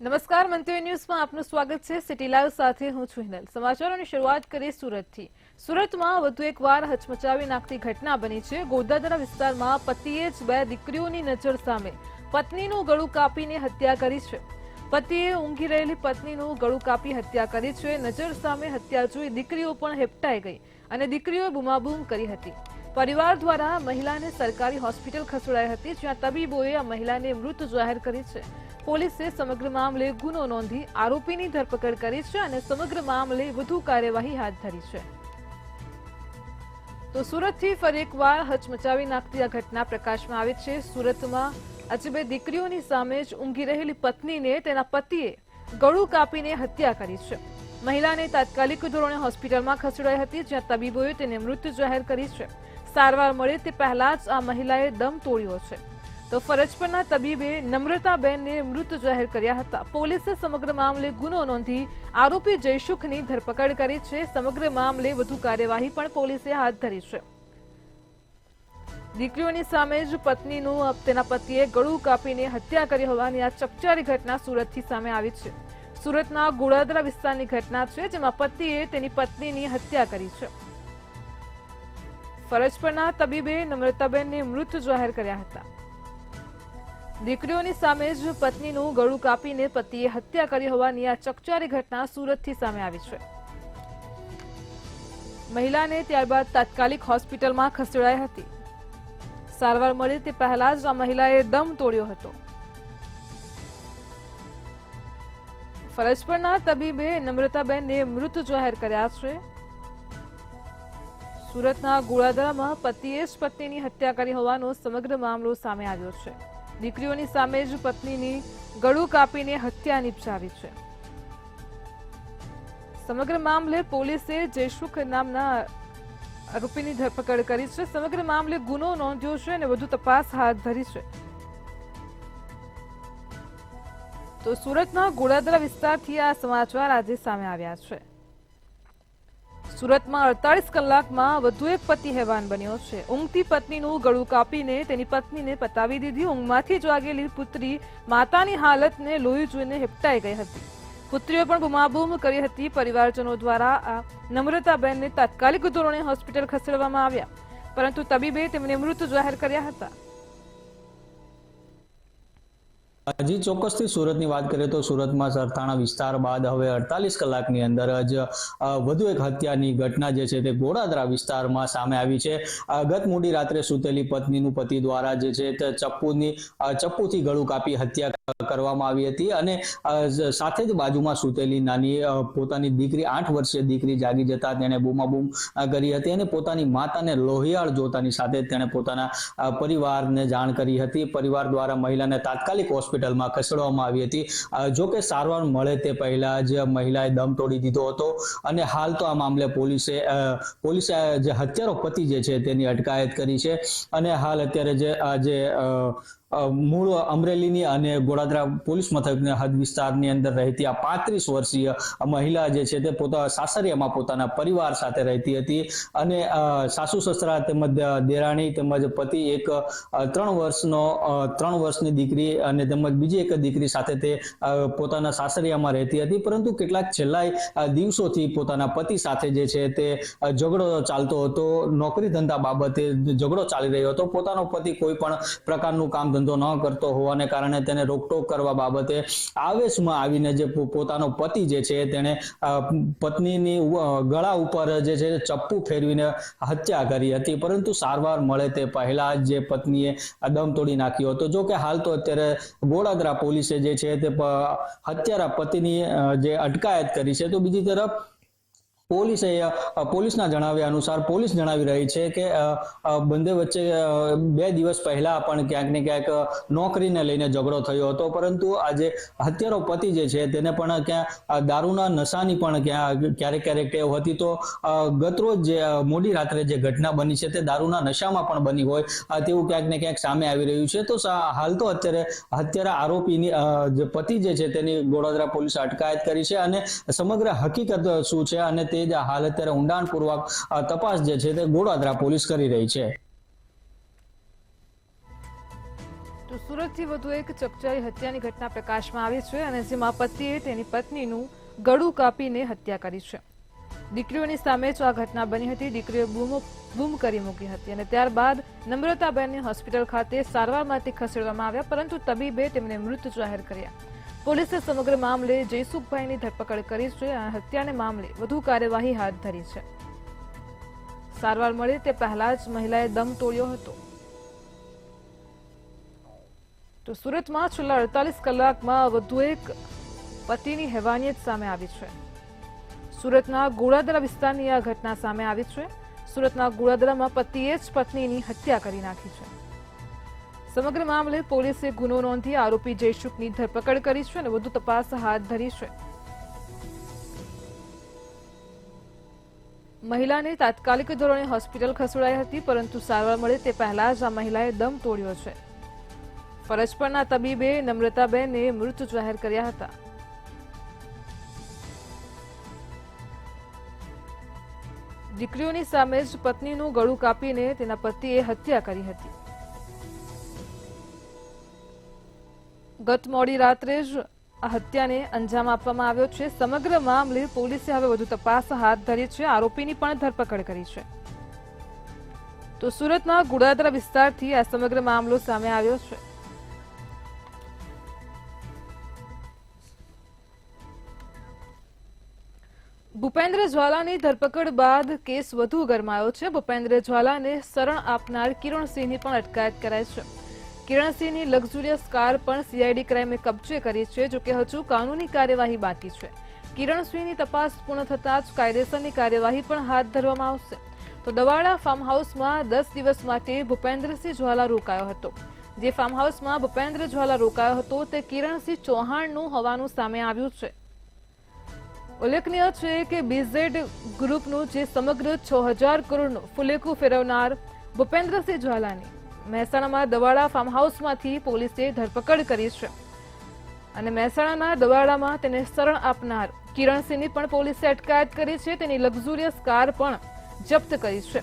નમસ્કાર મંતવ્ય ન્યૂઝમાં આપનું સ્વાગત છે। સિટી લાઈવ સાથે હું છું હિનલ। સમાચારોની શરૂઆત કરીએ સુરતથી। સુરતમાં વધુ એકવાર હચમચાવી નાખતી ઘટના બની છે। ગોધાદરા વિસ્તારમાં પતિએ જ બે દીકરીઓની નજર સામે પત્નીનું ગળું કાપીને હત્યા કરી છે। પતિએ ઊંઘી રહેલી પત્નીનું ગળું કાપી હત્યા કરી છે। નજર સામે હત્યા જોઈ દીકરીઓ પણ હેપટાઈ ગઈ અને દીકરીઓએ બૂમાબૂમ કરી હતી। પરિવાર દ્વારા મહિલાને સરકારી હોસ્પિટલ ખસેડાઈ હતી, જ્યાં તબીબોએ આ મહિલાને મૃત જાહેર કરી છે। પોલીસે સમગ્ર મામલે ગુનો નોંધી આરોપીની ધરપકડ કરી છે અને સમગ્ર મામલે વધુ કાર્યવાહી હાથ ધરી છે। તો સુરતથી ફરી એકવાર હચમચાવી નાખતી આ ઘટના પ્રકાશમાં આવી છે। સુરતમાં આજે બે દીકરીઓની સામે જ ઊંઘી રહેલી પત્નીને તેના પતિએ ગળું કાપીને હત્યા કરી છે। મહિલાને તાત્કાલિક ધોરણે હોસ્પિટલમાં ખસેડાઈ હતી, જ્યાં તબીબોએ તેને મૃત જાહેર કરી છે। સારવાર મળે તે પહેલા જ આ મહિલાએ દમ તોડ્યો છે। તો ફરજ પરના તબીબે નમ્રતાબેનને મૃત જાહેર કર્યા હતા। પોલીસે સમગ્ર મામલે ગુનો નોંધી આરોપી જયસુખની ધરપકડ કરી છે। સમગ્ર મામલે વધુ કાર્યવાહી પણ પોલીસે હાથ ધરી છે। દીકરીઓની સામે જ પત્નીનું તેના પતિએ ગળું કાપીને હત્યા કરી હોવાની આ ચકચારી ઘટના સુરતથી સામે આવી છે। સુરતના ગોળાદરા વિસ્તારની ઘટના છે, જેમાં પતિએ તેની પત્નીની હત્યા કરી છે। ફરજ પરના તબીબે નમ્રતાબેનને મૃત જાહેર કર્યા હતા। દીકરીઓની સામે જ પત્નીનું ગળું કાપીને પતિએ હત્યા કરી હોવાની આ ચકચારી ઘટના સુરતથી સામે આવી છે। મહિલાને ત્યારબાદ તાત્કાલિક હોસ્પિટલમાં ખસેડાઈ હતી। સારવાર મળી તે પહેલા જ આ મહિલાએ દમ તોડ્યો હતો। ફરજ પરના તબીબે નમ્રતાબેનને મૃત જાહેર કર્યા છે। સુરતના ગોળાદરામાં પતિએ જ પત્નીની હત્યા કરી હોવાનો સમગ્ર મામલો સામે આવ્યો છે। દીકરીઓની સામે જ પત્નીની ગળું કાપીને હત્યા નિપજાવી છે। સમગ્ર મામલે પોલીસે જયસુખ નામના આરોપીની ધરપકડ કરી છે। સમગ્ર મામલે ગુનો નોંધ્યો છે અને વધુ તપાસ હાથ ધરી છે। તો સુરતના ગોળાદરા વિસ્તારથી આ સમાચાર આજે સામે આવ્યા છે। સુરતમાં 48 કલાકમાં વધુ એક પતિ હેવાન બન્યો છે। ઊંઘતી પત્નીનું ગળું કાપીને તેની પત્નીને પતાવી દીધી। ઊંઘમાંથી જાગેલી પુત્રી માતાની હાલતને લોહી જોઈને હેપટાઈ ગઈ હતી। પુત્રીઓ પણ બૂમાબૂમ કરી હતી। પરિવારજનો દ્વારા આ નમ્રતાબેનને તાત્કાલિક ધોરણે હોસ્પિટલ ખસેડવામાં આવ્યા, પરંતુ તબીબે તેમને મૃત જાહેર કર્યા હતા। હજી ચોક્કસથી સુરતની વાત કરીએ તો સુરતમાં સરથાણા વિસ્તાર બાદ હવે 48 કલાકની અંદર જ વધુ એક હત્યાની ઘટના જે છે તે ગોળાદરા વિસ્તારમાં સામે આવી છે। ગત મોડી રાત્રે સૂતેલી પત્નીનું પતિ દ્વારા જે છે તે ચપ્પુથી ગળું કાપી હત્યા કરવામાં આવી હતી અને સાથે જ બાજુમાં સૂતેલી નાની પોતાની દીકરી 8 વર્ષીય દીકરી જાગી જતા તેણે બૂમાબૂમ કરી હતી અને પોતાની માતાને લોહિયાળ જોતાની સાથે તેણે પોતાના પરિવારને જાણ કરી હતી। પરિવાર દ્વારા મહિલાને તાત્કાલિક હોસ્પિટલમાં ખસેડવામાં આવી હતી। જો કે સારવાર મળે તે પહેલા જ મહિલાએ દમ તોડી દીધો હતો અને હાલ તો આ મામલે પોલીસે જે હત્યારો પતિ જે છે તેની અટકાયત કરી છે અને હાલ અત્યારે જે મૂળ અમરેલીની અને ગોળાદરા પોલીસ મથકના હદ વિસ્તારની અંદર રહેતી આ 35 વર્ષીય મહિલા જે છે તે સાસરિયામાં પોતાના પરિવાર સાથે રહેતી હતી અને સાસુ સસરા તેમજ દેરાણી તેમજ પતિ એક 3 વર્ષની દીકરી અને તેમજ બીજી એક દીકરી સાથે તે પોતાના સાસરિયામાં રહેતી હતી, પરંતુ કેટલાક છેલ્લા દિવસોથી પોતાના પતિ સાથે જે છે તે ઝઘડો ચાલતો હતો। નોકરી ધંધા બાબતે ઝઘડો ચાલી રહ્યો હતો। પોતાનો પતિ કોઈ પણ પ્રકારનું કામ ધંધો ન કરતો હોવાને કારણે તેને રોકટોક કરવા બાબતે આવેશમાં આવીને જે પોતાનો પતિ જે છે તેને પત્નીની ગળા ઉપર જે છે ચપ્પુ ફેરવીને હત્યા કરી હતી, પરંતુ સારવાર મળે તે પહેલા જે પત્નીએ દમ તોડી નાખ્યો હતો। જો કે હાલ તો અત્યારે ગોળાદરા પોલીસે જે છે તે હત્યારા પતિની જે અટકાયત કરી છે। તો બીજી તરફ પોલીસના જણાવ્યા અનુસાર પોલીસ જણાવી રહી છે કે બંને વચ્ચે 2 દિવસ પહેલા પણ ક્યાંક ને ક્યાંક નોકરીને લઈને ઝઘડો થયો હતો, પરંતુ આજે હત્યારો પતિ જે છે તેને પણ ક્યાં દારૂના નશાની પણ ક્યારેક ટેવ હતી। તો ગતરોજ જે મોડી રાત્રે જે ઘટના બની છે તે દારૂના નશામાં પણ બની હોય તેવું ક્યાંક ને ક્યાંક સામે આવી રહ્યું છે। તો હાલ તો અત્યારે હત્યારા આરોપીની જે પતિ જે છે તેની ગોળાદરા પોલીસે અટકાયત કરી છે અને સમગ્ર હકીકત શું છે અને તે જ હાલ અત્યારે ઊંડાણપૂર્વક તપાસ જે છે તે ગોળાદરા પોલીસ કરી રહી છે। તો તો સુરતથી વધુ એક ચકચારી હત્યાની ઘટના પ્રકાશમાં આવી છે અને જેમાં પતિએ તેની પત્નીનું ગળું કાપીને હત્યા કરી છે. દીકરીઓની સામે જ આ ઘટના બની હતી. દીકરીએ બૂમ કરી મૂકી હતી અને ત્યારબાદ નમ્રતાબેનને હોસ્પિટલ ખાતે સારવાર માટે ખસેડવામાં આવ્યા, પરંતુ તબીબે તેમને મૃત જાહેર કર્યા. પોલીસે સમગ્ર મામલે જયસુખભાઈની ધરપકડ કરી છે અને હત્યાને મામલે વધુ કાર્યવાહી હાથ ધરી છે. સારવાર મળે તે પહેલા જ મહિલાએ દમ તોડ્યો હતો. તો સુરતમાં છેલ્લા 48 કલાકમાં વધુ એક પતિની હેવાનિયત સામે આવી છે. સુરતના ગોળાદરા વિસ્તારની આ ઘટના સામે આવી છે. સુરતના ગોળાદરામાં પતિએ જ પત્નીની હત્યા કરી નાખી છે. સમગ્ર મામલે પોલીસે ગુનો નોંધી આરોપી જયસુખની ધરપકડ કરી છે અને વધુ તપાસ હાથ ધરી છે. મહિલાને તાત્કાલિક ધોરણે હોસ્પિટલ ખસેડાઈ હતી, પરંતુ સારવાર મળે તે પહેલા જ આ મહિલાએ દમ તોડ્યો છે. ફરજ પરના તબીબે નમ્રતાબેનને મૃત જાહેર કર્યા હતા. દીકરીઓની સામે જ પત્નીનું ગળું કાપીને તેના પતિએ હત્યા કરી હતી. ગત મોડી રાત્રે જ આ હત્યાને અંજામ આપવામાં આવ્યો છે. સમગ્ર મામલે પોલીસે હવે વધુ તપાસ હાથ ધરી છે. આરોપીની પણ ધરપકડ કરી છે. તો સુરતના ગોળાદરા વિસ્તારથી આ સમગ્ર મામલો સામે આવ્યો છે. ભૂપેન્દ્ર ઝાલાની ધરપકડ બાદ કેસ વધુ ગરમાયો છે. ભૂપેન્દ્ર ઝાલાને શરણ આપનાર કિરણસિંહની પણ અટકાયત કરાઈ છે. કિરણસિંહની લક્ઝુરિયસ કાર પણ સીઆઈડી ક્રાઇમે કબજે કરી છે. જોકે હજુ કાનૂની કાર્યવાહી બાકી છે. કિરણસિંહની તપાસ પૂર્ણ થતાં જ કાયદેસરની કાર્યવાહી પણ હાથ ધરવામાં આવશે. તો દવાડા ફાર્મ હાઉસમાં 10 દિવસ માટે ભૂપેન્દ્રસિંહ ઝાલા રોકાયો હતો. જે ફાર્મ હાઉસમાં ભૂપેન્દ્ર ઝાલા રોકાયો હતો તે કિરણસિંહ ચૌહાણનું હોવાનું સામે આવ્યું છે. ઉલ્લેખનીય છે કે બીઝેડ ગ્રુપનું જે સમગ્ર 6000 કરોડનું ફુલેકું ફેરવનાર ભૂપેન્દ્રસિંહ ઝાલાની મહેસાણામાં દવાડા ફાર્મ હાઉસમાંથી પોલીસે ધરપકડ કરી છે અને મહેસાણાના દવાડામાં તેને શરણ આપનાર કિરણસિંહની પણ પોલીસે અટકાયત કરી છે. તેની લક્ઝુરિયસ કાર પણ જપ્ત કરી છે.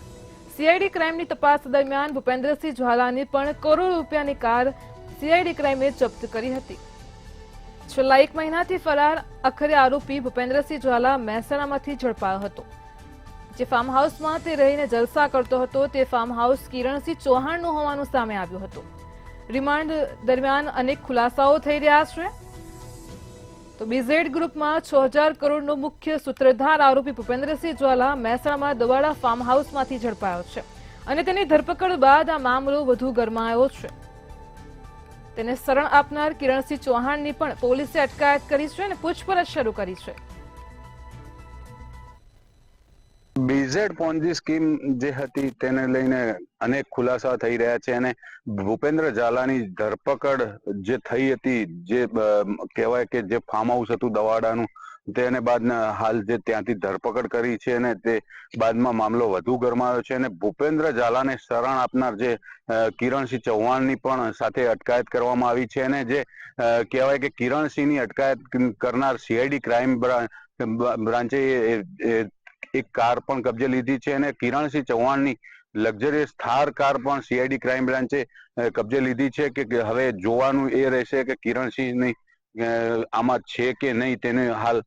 સીઆઈડી ક્રાઇમની તપાસ દરમિયાન ભૂપેન્દ્રસિંહ ઝાલાની પણ કરોડો રૂપિયાની કાર સીઆઈડી ક્રાઇમે જપ્ત કરી હતી. છેલ્લા 1 મહિનાથી ફરાર આખરે આરોપી ભૂપેન્દ્રસિંહ ઝાલા મહેસાણામાંથી ઝડપાયો હતો. જે ફાર્મ હાઉસમાં તે રહીને જલસા કરતો હતો તે ફાર્મ હાઉસ કિરણસિંહ ચૌહાણનું હોવાનું સામે આવ્યું હતું. રિમાન્ડ દરમિયાન અનેક ખુલાસાઓ થઈ રહ્યા છે. તો બીઝેડ ગ્રુપમાં 6000 કરોડનો મુખ્ય સૂત્રધાર આરોપી ભૂપેન્દ્રસિંહ ઝાલા મહેસાણામાં દવાડા ફાર્મ હાઉસમાંથી ઝડપાયો છે અને તેની ધરપકડ બાદ આ મામલો વધુ ગરમાયો છે. તેને શરણ આપનાર કિરણસિંહ ચૌહાણની પણ પોલીસે અટકાયત કરી છે અને પૂછપરછ શરૂ કરી છે. બીઝેડ પોન્જી સ્કીમ જે હતી તેને લઈને અનેક ખુલાસા થઈ રહ્યા છે અને ભૂપેન્દ્ર ઝાલાની ધરપકડ જે થઈ હતી, જે કહેવાય કે જે ફાર્મ હાઉસ હતું દવાડાનું, તેને બાદ હાલ જે ત્યાંથી ધરપકડ કરી છે અને તે બાદમાં મામલો વધુ ગરમાયો છે અને ભૂપેન્દ્ર ઝાલાને શરણ આપનાર જે કિરણસિંહ ચૌહાણની પણ સાથે અટકાયત કરવામાં આવી છે અને જે કહેવાય કે કિરણસિંહની અટકાયત કરનાર સીઆઈડી ક્રાઇમ બ્રાન્ચે એક કાર પણ કબજે લીધી છે અને કિરણસિંહ ચૌહાણની લક્ઝરિયસ થાર કાર પણ સીઆઈડી ક્રાઇમ બ્રાન્ચે કબજે લીધી છે. કે હવે જોવાનું એ રહેશે કે કિરણસિંહની આમાં છે કે નહીં, તેને હાલ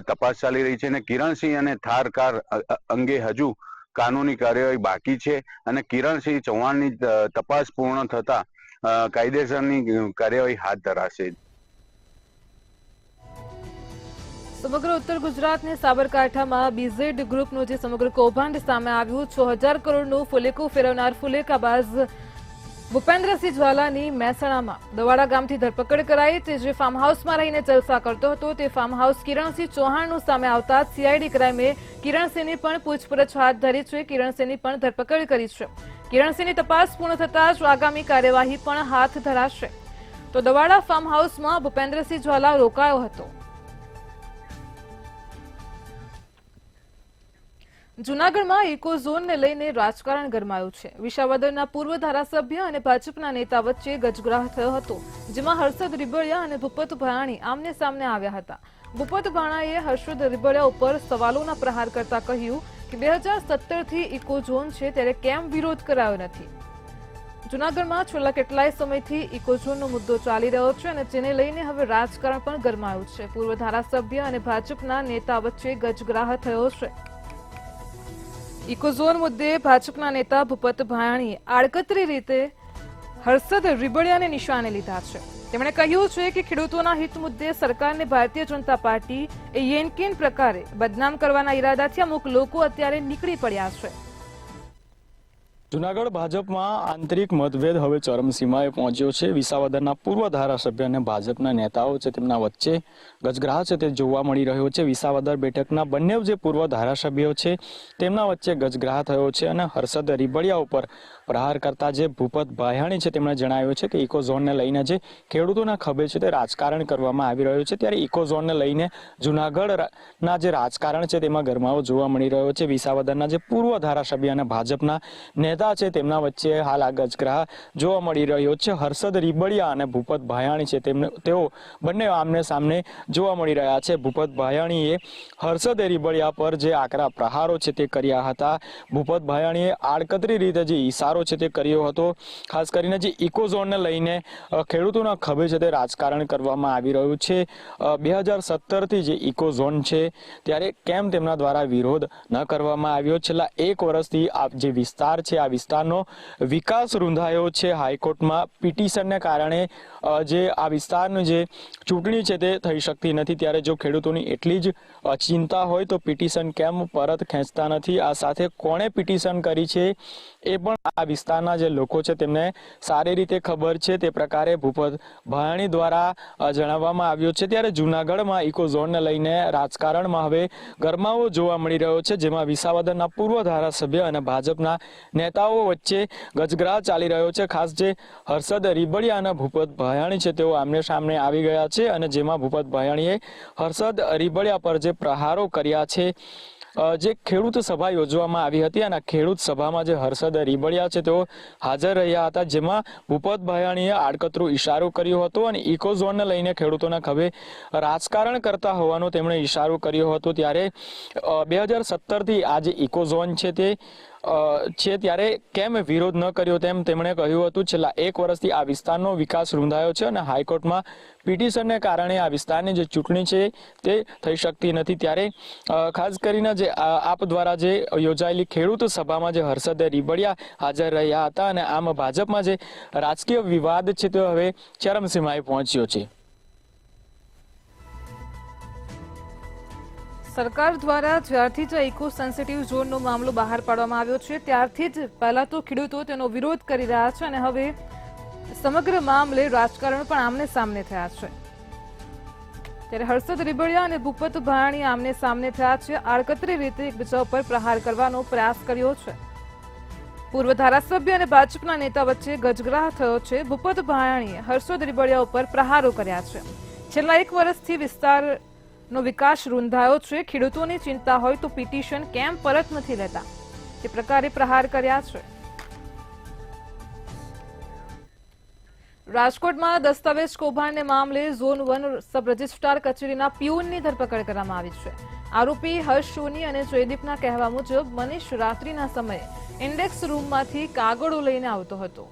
તપાસ ચાલી રહી છે અને કિરણસિંહ અને થાર કાર અંગે હજુ કાનૂની કાર્યવાહી બાકી છે અને કિરણસિંહ ચૌહાણની તપાસ પૂર્ણ થતા કાયદેસરની કાર્યવાહી હાથ ધરાશે. સમગ્ર ઉત્તર ગુજરાતને સાબરકાંઠામાં બીઝેડ ગ્રુપનું જે સમગ્ર કૌભાંડ સામે આવ્યું, 6000 કરોડનું ફુલેકું ફેરવનાર ફુલેકાબાજ ભૂપેન્દ્રસિંહ ઝાલાની મહેસાણામાં દવાડા ગામથી ધરપકડ કરાઈ. તે જે ફાર્મ હાઉસમાં રહીને જલસા કરતો હતો તે ફાર્મ હાઉસ કિરણસિંહ ચૌહાણનું સામે આવતા સીઆઈડી ક્રાઇમે કિરણસિંહની પણ પૂછપરછ હાથ ધરી છે. કિરણસિંહની પણ ધરપકડ કરી છે. કિરણસિંહની તપાસ પૂર્ણ થતાં જ આગામી કાર્યવાહી પણ હાથ ધરાશે. તો દવાડા ફાર્મ હાઉસમાં ભૂપેન્દ્રસિંહ ઝાલા રોકાયો હતો. જૂનાગઢમાં ઇકો ઝોનને લઈને રાજકારણ ગરમાયું છે. વિસાવદરના પૂર્વ ધારાસભ્ય અને ભાજપના નેતા વચ્ચે ગજગ્રાહ થયો હતો, જેમાં હર્ષદ રીબડિયા અને ભૂપત ભાણાણી આમને સામને આવ્યા હતા. ભૂપત ભાણાણીએ હર્ષદ રીબડિયા ઉપર સવાલોના પ્રહાર કરતા કહ્યું કે 2017થી ઇકો ઝોન છે ત્યારે કેમ વિરોધ કરાયો નથી. જૂનાગઢમાં છેલ્લા કેટલાય સમયથી ઇકોઝોનનો મુદ્દો ચાલી રહ્યો છે અને જેને લઈને હવે રાજકારણ પણ ગરમાયું છે. પૂર્વ ધારાસભ્ય અને ભાજપના નેતા વચ્ચે ગજગ્રાહ થયો છે. ઇકોઝોન મુદ્દે ભાજપના નેતા ભૂપત ભાયાણીએ આડકતરી રીતે હર્ષદ રીબડિયાને નિશાને લીધા છે. તેમણે કહ્યું છે કે ખેડૂતોના હિત મુદ્દે સરકારને ભારતીય જનતા પાર્ટી એ યેનકેન પ્રકારે બદનામ કરવાના ઈરાદાથી અમુક લોકો અત્યારે નીકળી પડ્યા છે. જૂનાગઢ ભાજપમાં આંતરિક મતભેદ હવે ચરમસીમાએ પહોંચ્યો છે. વિસાવદરના પૂર્વ ધારાસભ્ય અને ભાજપના નેતાઓ છે તેમના વચ્ચે ગજગ્રાહ છે તે જોવા મળી રહ્યો છે. વિસાવદર બેઠકના બંને જે પૂર્વ ધારાસભ્યો છે તેમના વચ્ચે ગજગ્રાહ થયો છે અને હર્ષદ રીબડિયા ઉપર પ્રહાર કરતા જે ભૂપત ભાયાણી છે તેમણે જણાવ્યું છે કે ઇકોઝોનને લઈને જે ખેડૂતોના ખભે છે તે રાજકારણ કરવામાં આવી રહ્યું છે. ત્યારે ઇકોઝોનને લઈને જૂનાગઢના જે રાજકારણ છે તેમાં ગરમાવો જોવા મળી રહ્યો છે. વિસાવદરના જે પૂર્વ ધારાસભ્ય અને ભાજપના નેતા છે તેમના વચ્ચે હાલ આ ગજગ્રાહ જોવા મળી રહ્યો છે. હર્ષદ રીબડિયા અને ભૂપત ભાયાણી છે તેઓ બંને આમને સામને જોવા મળી રહ્યા છે. ભૂપત ભાયાણીએ હર્ષદ રીબડિયા પર જે આકરા પ્રહારો છે તે કર્યા હતા. ભૂપત ભાયાણીએ આડકતરી રીતે જે ઈશારો છે તે કર્યો હતો. ખાસ કરીને જે ઇકોઝોનને લઈને ખેડૂતોના ખભે છે તે રાજકારણ કરવામાં આવી રહ્યું છે. 2017થી જે ઇકોઝોન છે ત્યારે કેમ તેમના દ્વારા વિરોધ ન કરવામાં આવ્યો? છેલ્લા 1 વર્ષથી આ જે વિસ્તાર છે આ વિસ્તારનો વિકાસ રૂંધાયો છે. હાઈકોર્ટમાં પિટિશનને કારણે જે આ વિસ્તારની જે ચૂંટણી છે તે થઈ શકતી નથી. ત્યારે જો ખેડૂતોની એટલી જ ચિંતા હોય તો પિટિશન કેમ પરત ખેંચતા નથી? આ સાથે કોણે પિટિશન કરી છે એ પણ આ વિસ્તારના જે લોકો છે તેમને સારી રીતે ખબર છે. તે પ્રકારે ભૂપત ભાયાણી દ્વારા જણાવવામાં આવ્યું છે. ત્યારે જૂનાગઢમાં ઇકોઝોનને લઈને રાજકારણમાં હવે ગરમાવો જોવા મળી રહ્યો છે, જેમાં વિસાવદરના પૂર્વ ધારાસભ્ય અને ભાજપના નેતાઓ વચ્ચે ગજગ્રાહ ચાલી રહ્યો છે. ખાસ જે હર્ષદ રીબડિયા અને ભૂપત ભાયાણી છે તેઓ આમને સામને આવી ગયા છે અને જેમાં ભૂપત ભાયાણીએ હર્ષદ રીબડિયા પર જે પ્રહારો કર્યા છે. જે ખેડૂત સભા યોજવામાં આવી હતી અને ખેડૂત સભામાં જે હર્ષદ રીબડિયા છે તેઓ હાજર રહ્યા હતા, જેમાં ભૂપત ભાયાણીએ આડકતરો ઈશારો કર્યો હતો અને ઇકોઝોનને લઈને ખેડૂતોના ખભે રાજકારણ કરતા હોવાનો તેમણે ઈશારો કર્યો હતો. ત્યારે 2017થી આ જે ઇકોઝોન છે તે ત્યારે કેમ વિરોધ ન કર્યો તેમ તેમણે કહ્યું હતું. છેલ્લા 1 વર્ષથી આ વિસ્તારનો વિકાસ રૂંધાયો છે અને હાઈકોર્ટમાં પિટિશનને કારણે આ વિસ્તારની જે ચૂંટણી છે તે થઈ શકતી નથી. ત્યારે ખાસ કરીને જે આપ દ્વારા જે યોજાયેલી ખેડૂત સભામાં જે હર્ષદ રીબડિયા હાજર રહ્યા હતા અને આમ ભાજપમાં જે રાજકીય વિવાદ છે તે હવે ચરમસીમાએ પહોંચ્યો છે. સરકાર દ્વારા જ્યારથી જ ઇકો સેન્સિટિવ ઝોનનો મામલો બહાર પાડવામાં આવ્યો છે ત્યારથી જ પહેલા તો ખેડૂતો તેનો વિરોધ કરી રહ્યા છે અને હવે સમગ્ર મામલે રાજકારણ પણ આમને સામને થયા છે. ત્યારે હર્ષદ રીબડિયા અને ભૂપત ભાયાણી આમને સામને થયા છે. આડકતરી રીતે એકબીજા ઉપર પ્રહાર કરવાનો પ્રયાસ કર્યો છે. પૂર્વ ધારાસભ્ય અને ભાજપના નેતા વચ્ચે ગજગ્રાહ થયો છે. ભૂપત ભાયાણીએ હર્ષદ રીબડિયા ઉપર પ્રહારો કર્યા છે. છેલ્લા 1 વર્ષથી વિસ્તારનો વિકાસ રૂંધાયો છે. ખેડૂતોની ચિંતા હોય તો પિટિશન કેમ પરત નથી લેતા? તે પ્રકારે પ્રહાર કર્યા છે. રાજકોટમાં દસ્તાવેજ કૌભાંડને મામલે ઝોન 1 સબ રજિસ્ટ્રાર કચેરીના પ્યુનની ધરપકડ કરવામાં આવી છે. આરોપી હર્ષ સોની અને જયદીપના કહેવા મુજબ મનીષ રાત્રિના સમયે ઇન્ડેક્સ રૂમમાંથી કાગળો લઈને આવતો હતો.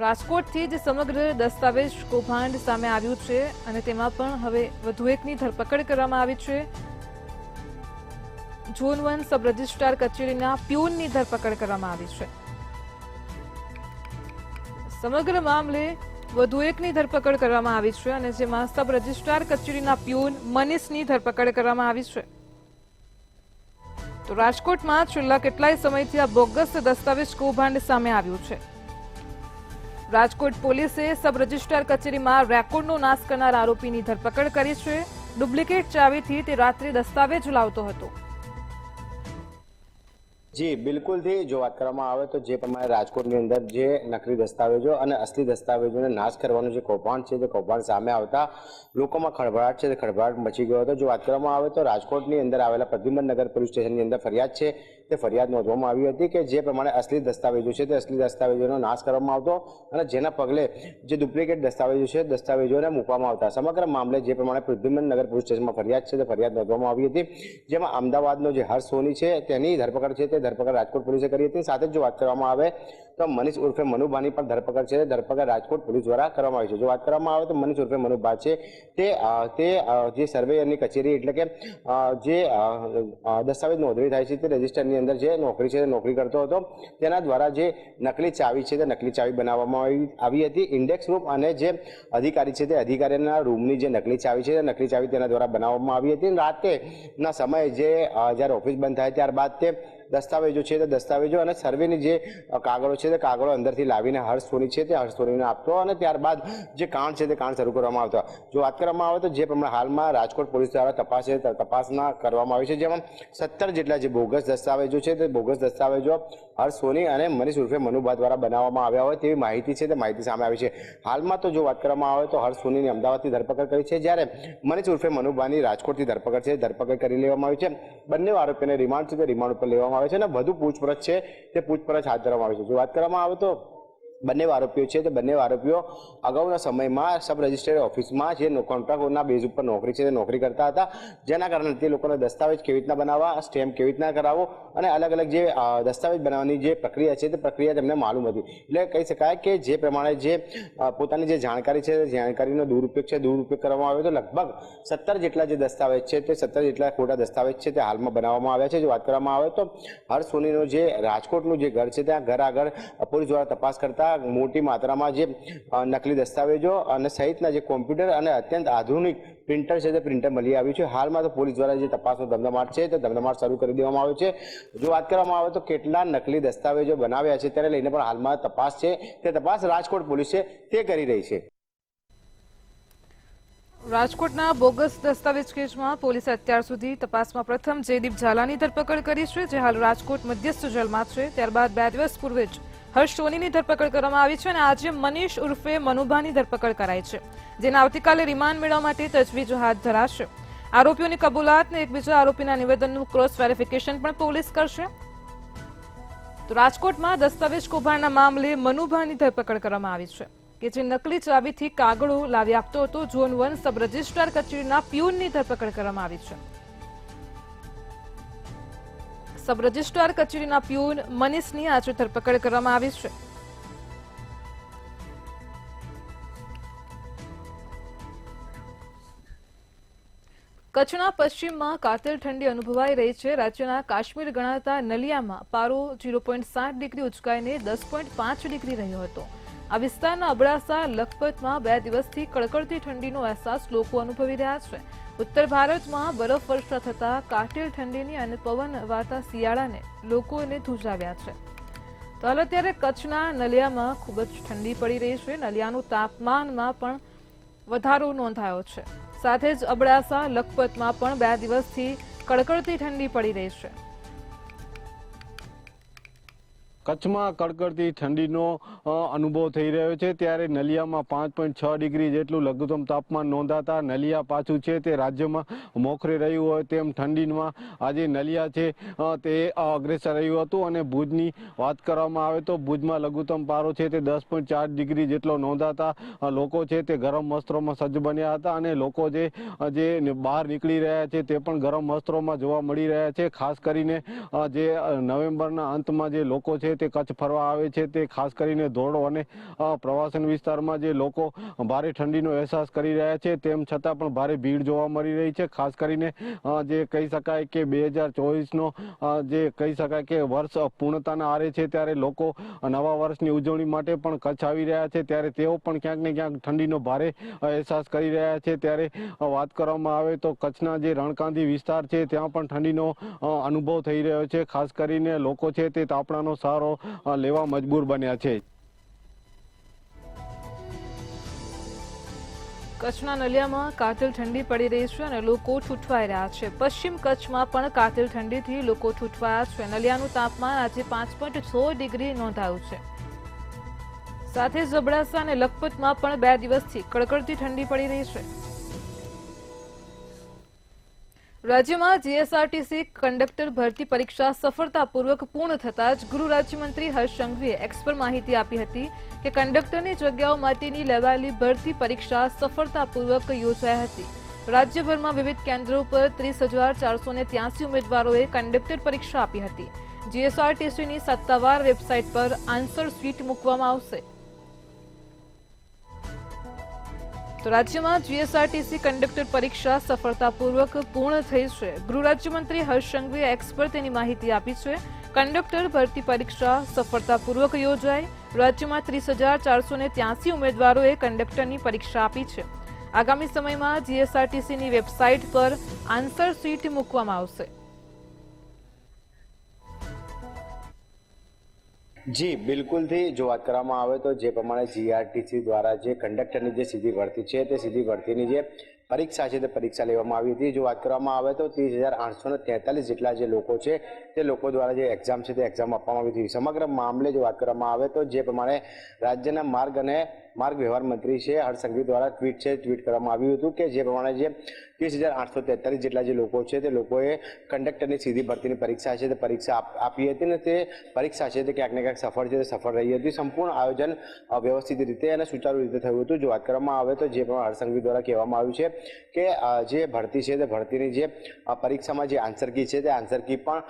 રાજકોટથી જ સમગ્ર દસ્તાવેજ કૌભાંડ સામે આવ્યું છે અને તેમાં પણ હવે વધુ એકની ધરપકડ કરવામાં આવી છે. ઝોન 1 સબ રજિસ્ટ્રાર કચેરીના પ્યુનની ધરપકડ કરવામાં આવી છે. સમગ્ર મામલે વધુ એકની ધરપકડ કરવામાં આવી છે અને જેમાં સબ રજિસ્ટ્રાર કચેરીના પ્યુન મનીષની ધરપકડ કરવામાં આવી છે. તો રાજકોટમાં છેલ્લા કેટલાય સમયથી આ બોગસ દસ્તાવેજ કૌભાંડ સામે આવ્યું છે. રાજકોટ પોલીસે સબ રજિસ્ટ્રાર કચેરીમાં રેકોર્ડનો નાશ કરનાર આરોપીની ધરપકડ કરી છે. ડુપ્લિકેટ ચાવીથી તે રાત્રે દસ્તાવેજ લાવતો હતો. જી બિલકુલથી જો વાત કરવામાં આવે તો જે પ્રમાણે રાજકોટની અંદર જે નકલી દસ્તાવેજો અને અસલી દસ્તાવેજોને નાશ કરવાનું જે કૌભાંડ છે તે કૌભાંડ સામે આવતા લોકોમાં ખળભળાટ છે તે ખળભળાટ મચી ગયો હતો. જો વાત કરવામાં આવે તો રાજકોટની અંદર આવેલા પ્રદ્યુમન નગર પોલીસ સ્ટેશનની અંદર ફરિયાદ છે તે ફરિયાદ નોંધવામાં આવી હતી કે જે પ્રમાણે અસલી દસ્તાવેજો છે તે અસલી દસ્તાવેજોનો નાશ કરવામાં આવતો અને જેના પગલે જે ડુપ્લિકેટ દસ્તાવેજો છે દસ્તાવેજોને મૂકવામાં આવતા. સમગ્ર મામલે જે પ્રમાણે પૃથ્વીનગર પોલીસ સ્ટેશનમાં ફરિયાદ છે તે ફરિયાદ નોંધવામાં આવી હતી, જેમાં અમદાવાદનો જે હર્ષ સોની છે તેની ધરપકડ છે તે ધરપકડ રાજકોટ પોલીસે કરી હતી. સાથે જ જો વાત કરવામાં આવે તો મનીષ ઉર્ફે મનુભાની પણ ધરપકડ છે ધરપકડ રાજકોટ પોલીસ દ્વારા કરવામાં આવી છે. જો વાત કરવામાં આવે તો મનીષ ઉર્ફે મનુભા છે તે જે સર્વેયરની કચેરી એટલે કે જે દસ્તાવેજ નોંધણી થાય છે તે રજિસ્ટરની અંદર જે નોકરી છે તે નોકરી કરતો હતો. તેના દ્વારા જે નકલી ચાવી છે તે નકલી ચાવી બનાવવામાં આવી હતી. ઇન્ડેક્સ રૂમ અને જે અધિકારી છે તે અધિકારીના રૂમની જે નકલી ચાવી છે તે નકલી ચાવી તેના દ્વારા બનાવવામાં આવી હતી. રાતેના સમયે જે જ્યારે ઓફિસ બંધ થાય ત્યારબાદ તે દસ્તાવેજો છે તે દસ્તાવેજો અને સર્વેની જે કાગળો છે તે કાગળો અંદરથી લાવીને હર્ષ સોની છે તે હર્ષ સોનીને આપતો અને ત્યારબાદ જે કાંડ છે તે કાંડ શરૂ કરવામાં આવતા. જો વાત કરવામાં આવે તો જે પ્રમાણે હાલમાં રાજકોટ પોલીસ દ્વારા તપાસના કરવામાં આવી છે, જેમાં 17 જેટલા જે બોગસ દસ્તાવેજો છે તે બોગસ દસ્તાવેજો હર્ષ સોની અને મનીષ ઉર્ફે મનુભા દ્વારા બનાવવામાં આવ્યા હોય તેવી માહિતી છે તે માહિતી સામે આવી છે. હાલમાં તો જો વાત કરવામાં આવે તો હર્ષ સોનીની અમદાવાદથી ધરપકડ કરી છે, જ્યારે મનીષ ઉર્ફે મનુભાની રાજકોટથી ધરપકડ છે ધરપકડ કરી લેવામાં આવી છે. બંને આરોપીને રિમાન્ડ છે તે રિમાન્ડ ઉપર લેવામાં આવે છે અને વધુ પૂછપરછ છે તે પૂછપરછ હાથ ધરવામાં આવી છે. જો વાત કરવામાં આવે તો બંને આરોપીઓ છે તે બંને આરોપીઓ અગાઉના સમયમાં સબ રજિસ્ટ્રી ઓફિસમાં જે કોન્ટ્રાક્ટના બેઝ ઉપર નોકરી છે તે નોકરી કરતા હતા, જેના કારણે તે લોકોને દસ્તાવેજ કેવી રીતના બનાવવા, સ્ટેમ્પ કેવી રીતના કરાવવો અને અલગ અલગ જે દસ્તાવેજ બનાવવાની જે પ્રક્રિયા છે તે પ્રક્રિયા તેમને માલુમ હતી. એટલે કહી શકાય કે જે પ્રમાણે જે પોતાની જે જાણકારી છે તે જાણકારીનો દુરુપયોગ કરવામાં આવ્યો તો લગભગ 17 જેટલા જે દસ્તાવેજ છે તે 17 જેટલા ખોટા દસ્તાવેજ છે તે હાલમાં બનાવવામાં આવ્યા છે. જો વાત કરવામાં આવે તો હર્ષ સોનીનું જે રાજકોટનું જે ઘર છે ત્યાં ઘર આગળ પોલીસ દ્વારા તપાસ કરતા મોટી માત્રામાં જે નકલી દસ્તાવેજો અને સહિતના જે કોમ્પ્યુટર અને અત્યંત આધુનિક પ્રિન્ટર છે તે પ્રિન્ટર મળી આવ્યું છે. હાલમાં તો પોલીસ દ્વારા જે તપાસનો ધમધમાટ છે તે ધમધમાટ શરૂ કરી દેવામાં આવ્યો છે. જો વાત કરવામાં આવે તો કેટલા નકલી દસ્તાવેજો બનાવ્યા છે તેને લઈને પણ હાલમાં તપાસ છે તે તપાસ રાજકોટ પોલીસ છે તે કરી રહી છે. રાજકોટના બોગસ દસ્તાવેજ કેસમાં પોલીસે અત્યાર સુધી તપાસમાં પ્રથમ જયદીપ ઝાલાની ધરપકડ કરી છે, જે હાલ રાજકોટ મધ્યસ્થ જેલમાં છે. ત્યારબાદ 2 દિવસ પૂર્વે જ હર્ષ સોનીની ધરપકડ કરવામાં આવી છે અને આજે મનીષ ઉર્ફે મનુભાની ધરપકડ કરાઈ છે, જેને આવતીકાલે રિમાન્ડ મેળવવા માટે તજવીજો હાથ ધરાશે. આરોપીઓની કબૂલાત અને એક બીજા આરોપીના નિવેદનનું ક્રોસ વેરિફિકેશન પણ પોલીસ કરશે. તો રાજકોટમાં દસ્તાવેજ કૌભાંડના મામલે મનુભાની ધરપકડ કરવામાં આવી છે, કે જે નકલી ચાવીથી કાગળો લાવી આપતો હતો. ઝોન 1 સબ રજિસ્ટ્રાર કચેરીના પ્યુનની ધરપકડ કરવામાં આવી છે. સબ રજિસ્ટ્રાર કચેરીના પ્યુન મનીષની આજે ધરપકડ કરવામાં આવી છે. કચ્છના પશ્ચિમમાં કાતિલ ઠંડી અનુભવાઈ રહી છે. રાજ્યના કાશ્મીર ગણાતા નલિયામાં પારો 0.7 ડિગ્રી ઉંચકાઈને 10.5 ડિગ્રી રહ્યો હતો. આ વિસ્તારના અબડાસા લખપતમાં 2 દિવસથી કડકડતી ઠંડીનો અહેસાસ લોકો અનુભવી રહ્યા છે. ઉત્તર ભારતમાં બરફવર્ષા થતા કાતિલ ઠંડીની અને પવન વાતા શિયાળાને લોકોને ધ્રુજાવ્યા છે. તો હાલ અત્યારે કચ્છના નલિયામાં ખૂબ જ ઠંડી પડી રહી છે. નલિયાનું તાપમાનમાં પણ વધારો નોંધાયો છે. સાથે જ અબડાસા લખપતમાં પણ 2 દિવસથી કડકડતી ઠંડી પડી રહી છે. કચ્છમાં કડકડતી ઠંડીનો અનુભવ થઈ રહ્યો છે, ત્યારે નલિયામાં 5.6 ડિગ્રી જેટલું લઘુત્તમ તાપમાન નોંધાતા નલિયા પાછું છે તે રાજ્યમાં મોખરે રહ્યું હોય તેમ ઠંડીમાં આજે નલિયા છે તે અગ્રેસર રહ્યું હતું. અને ભુજની વાત કરવામાં આવે તો ભુજમાં લઘુત્તમ પારો છે તે 10.4 ડિગ્રી જેટલો નોંધાતા લોકો છે તે ગરમ વસ્ત્રોમાં સજ્જ બન્યા હતા અને લોકો જે બહાર નીકળી રહ્યા છે તે પણ ગરમ વસ્ત્રોમાં જોવા મળી રહ્યા છે. ખાસ કરીને જે નવેમ્બરના અંતમાં જે લોકો છે તે કચ્છ ફરવા આવે છે તે ખાસ કરીને ધોરડો અને પ્રવાસન વિસ્તારમાં જે લોકો ભારે ઠંડીનો અહેસાસ કરી રહ્યા છે, તેમ છતાં પણ ભારે ભીડ જોવા મળી રહી છે. ખાસ કરીને જે કહી શકાય કે 2024નો જે કહી શકાય કે વર્ષ પૂર્ણતાના આરે છે, ત્યારે લોકો નવા વર્ષની ઉજવણી માટે પણ કચ્છ આવી રહ્યા છે, ત્યારે તેઓ પણ ક્યાંક ને ક્યાંક ઠંડીનો ભારે અહેસાસ કરી રહ્યા છે. ત્યારે વાત કરવામાં આવે તો કચ્છના જે રણકાંધી વિસ્તાર છે ત્યાં પણ ઠંડીનો અનુભવ થઈ રહ્યો છે. ખાસ કરીને લોકો છે તે તાપણાનો સહારો લેવા મજબૂર બન્યા છે. કચ્છના નલિયામાં કાતિલ ઠંડી પડી રહી છે અને લોકો ઠૂઠવાઈ રહ્યા છે. પશ્ચિમ કચ્છમાં પણ કાતિલ ઠંડીથી લોકો ઠૂઠવાયા છે. નલિયાનું તાપમાન આજે 5.6 ડિગ્રી નોંધાયું છે. સાથે જ અબડાસા અને લખપતમાં પણ 2 દિવસથી કડકડતી ઠંડી પડી રહી છે. રાજ્યમાં જીએસઆરટીસી કંડક્ટર ભરતી પરીક્ષા સફળતાપૂર્વક પૂર્ણ થતાં જ ગૃહ રાજ્યમંત્રી હર્ષ સંઘવીએ એક્સ પર માહિતી આપી હતી કે કંડક્ટરની જગ્યાઓ માટેની લેવાયેલી ભરતી પરીક્ષા સફળતાપૂર્વક યોજાઈ હતી. રાજ્યભરમાં વિવિધ કેન્દ્રો પર 30,483 ઉમેદવારોએ કંડક્ટર પરીક્ષા આપી હતી. જીએસઆરટીસીની સત્તાવાર વેબસાઇટ પર આન્સર શીટ મૂકવામાં આવશે. તો રાજ્યમાં જીએસઆરટીસી કંડક્ટર પરીક્ષા સફળતાપૂર્વક પૂર્ણ થઈ છે. ગૃહ રાજ્યમંત્રી હર્ષ સંઘવીએ એક્સ પર તેની માહિતી આપી છે. કંડક્ટર ભરતી પરીક્ષા સફળતાપૂર્વક યોજાઈ. રાજ્યમાં 30,483 ઉમેદવારોએ કંડક્ટરની પરીક્ષા આપી છે. આગામી સમયમાં જીએસઆરટીસીની વેબસાઇટ પર આન્સર શીટ મૂકવામાં આવશે. જી બિલકુલથી જો વાત કરવામાં આવે તો જે પ્રમાણે જીઆરટીસી દ્વારા જે કંડક્ટરની જે સીધી ભરતી છે તે સીધી ભરતીની જે પરીક્ષા છે તે પરીક્ષા લેવામાં આવી હતી. જો વાત કરવામાં આવે તો 30,843 જેટલા જે લોકો છે તે લોકો દ્વારા જે એક્ઝામ છે તે એક્ઝામ આપવામાં આવી હતી. સમગ્ર મામલે જો વાત કરવામાં આવે તો જે પ્રમાણે રાજ્યના માર્ગ અને માર્ગ વ્યવહાર મંત્રી છે હર્ષ સંઘવી દ્વારા ટ્વીટ કરવામાં આવ્યું હતું કે જે પ્રમાણે જે 30,843 જેટલા જે લોકો છે તે લોકોએ કંડક્ટરની સીધી ભરતીની પરીક્ષા છે તે પરીક્ષા આપી હતી અને તે પરીક્ષા છે તે ક્યાંક ને ક્યાંક સફળ છે તે સફળ રહી હતી. સંપૂર્ણ આયોજન વ્યવસ્થિત રીતે અને સુચારુ રીતે થયું હતું. જો વાત કરવામાં આવે તો જે પ્રમાણે હર્ષ સંઘવી દ્વારા કહેવામાં આવ્યું છે કે જે ભરતી છે તે ભરતીની જે પરીક્ષામાં જે આન્સર કી છે તે આન્સર કી પણ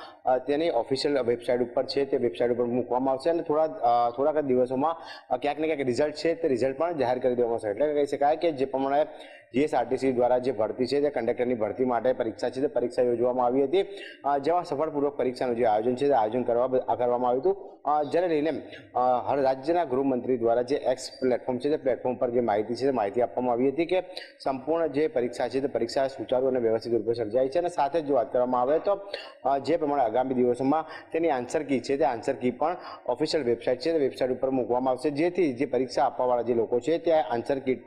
તેની ઓફિશિયલ વેબસાઇટ ઉપર છે તે વેબસાઇટ ઉપર મૂકવામાં આવશે અને થોડાક દિવસોમાં ક્યાંક ને ક્યાંક રિઝલ્ટ છે તે રિઝલ્ટ પણ જાહેર કરી દેવામાં આવશે. એટલે કહી શકાય કે જે પ્રમાણે જીએસઆરટીસી દ્વારા જે ભરતી છે તે કંડક્ટરની ભરતી માટે પરીક્ષા છે તે પરીક્ષા યોજવામાં આવી હતી. જેમાં સફળપૂર્વક પરીક્ષાનું જે આયોજન છે તે આયોજન કરવામાં આવ્યું હતું. જેને લઈને રાજ્યના ગૃહમંત્રી દ્વારા જે એક્સ પ્લેટફોર્મ છે તે પ્લેટફોર્મ પર જે માહિતી છે તે માહિતી આપવામાં આવી હતી કે સંપૂર્ણ જે પરીક્ષા છે તે પરીક્ષા સુચારુ અને વ્યવસ્થિત રૂપે સર્જાઈ છે. અને સાથે જ જો વાત કરવામાં આવે તો જે પ્રમાણે આગામી દિવસોમાં તેની આન્સર કી છે તે આન્સર કી પણ ઓફિશિયલ વેબસાઇટ છે તે વેબસાઇટ ઉપર મૂકવામાં આવશે, જેથી જે પરીક્ષા આપવાવાળા જે લોકો છે તે આન્સર શીટ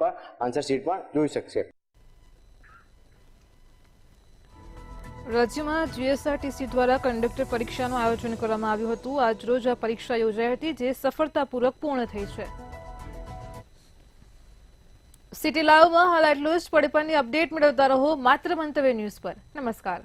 પણ જોઈ શકશે. રાજ્યમાં જીએસઆરટીસી દ્વારા કંડક્ટર પરીક્ષાનું આયોજન કરવામાં આવ્યું હતું. આજરોજ આ પરીક્ષા યોજાઈ હતી જે સફળતાપૂર્વક પૂર્ણ થઈ છે. સિટી લાઈવમાં હાલ આટલું જ. પડે અપડેટ મેળવતા રહો માત્ર મંતવ્ય ન્યૂઝ પર. નમસ્કાર.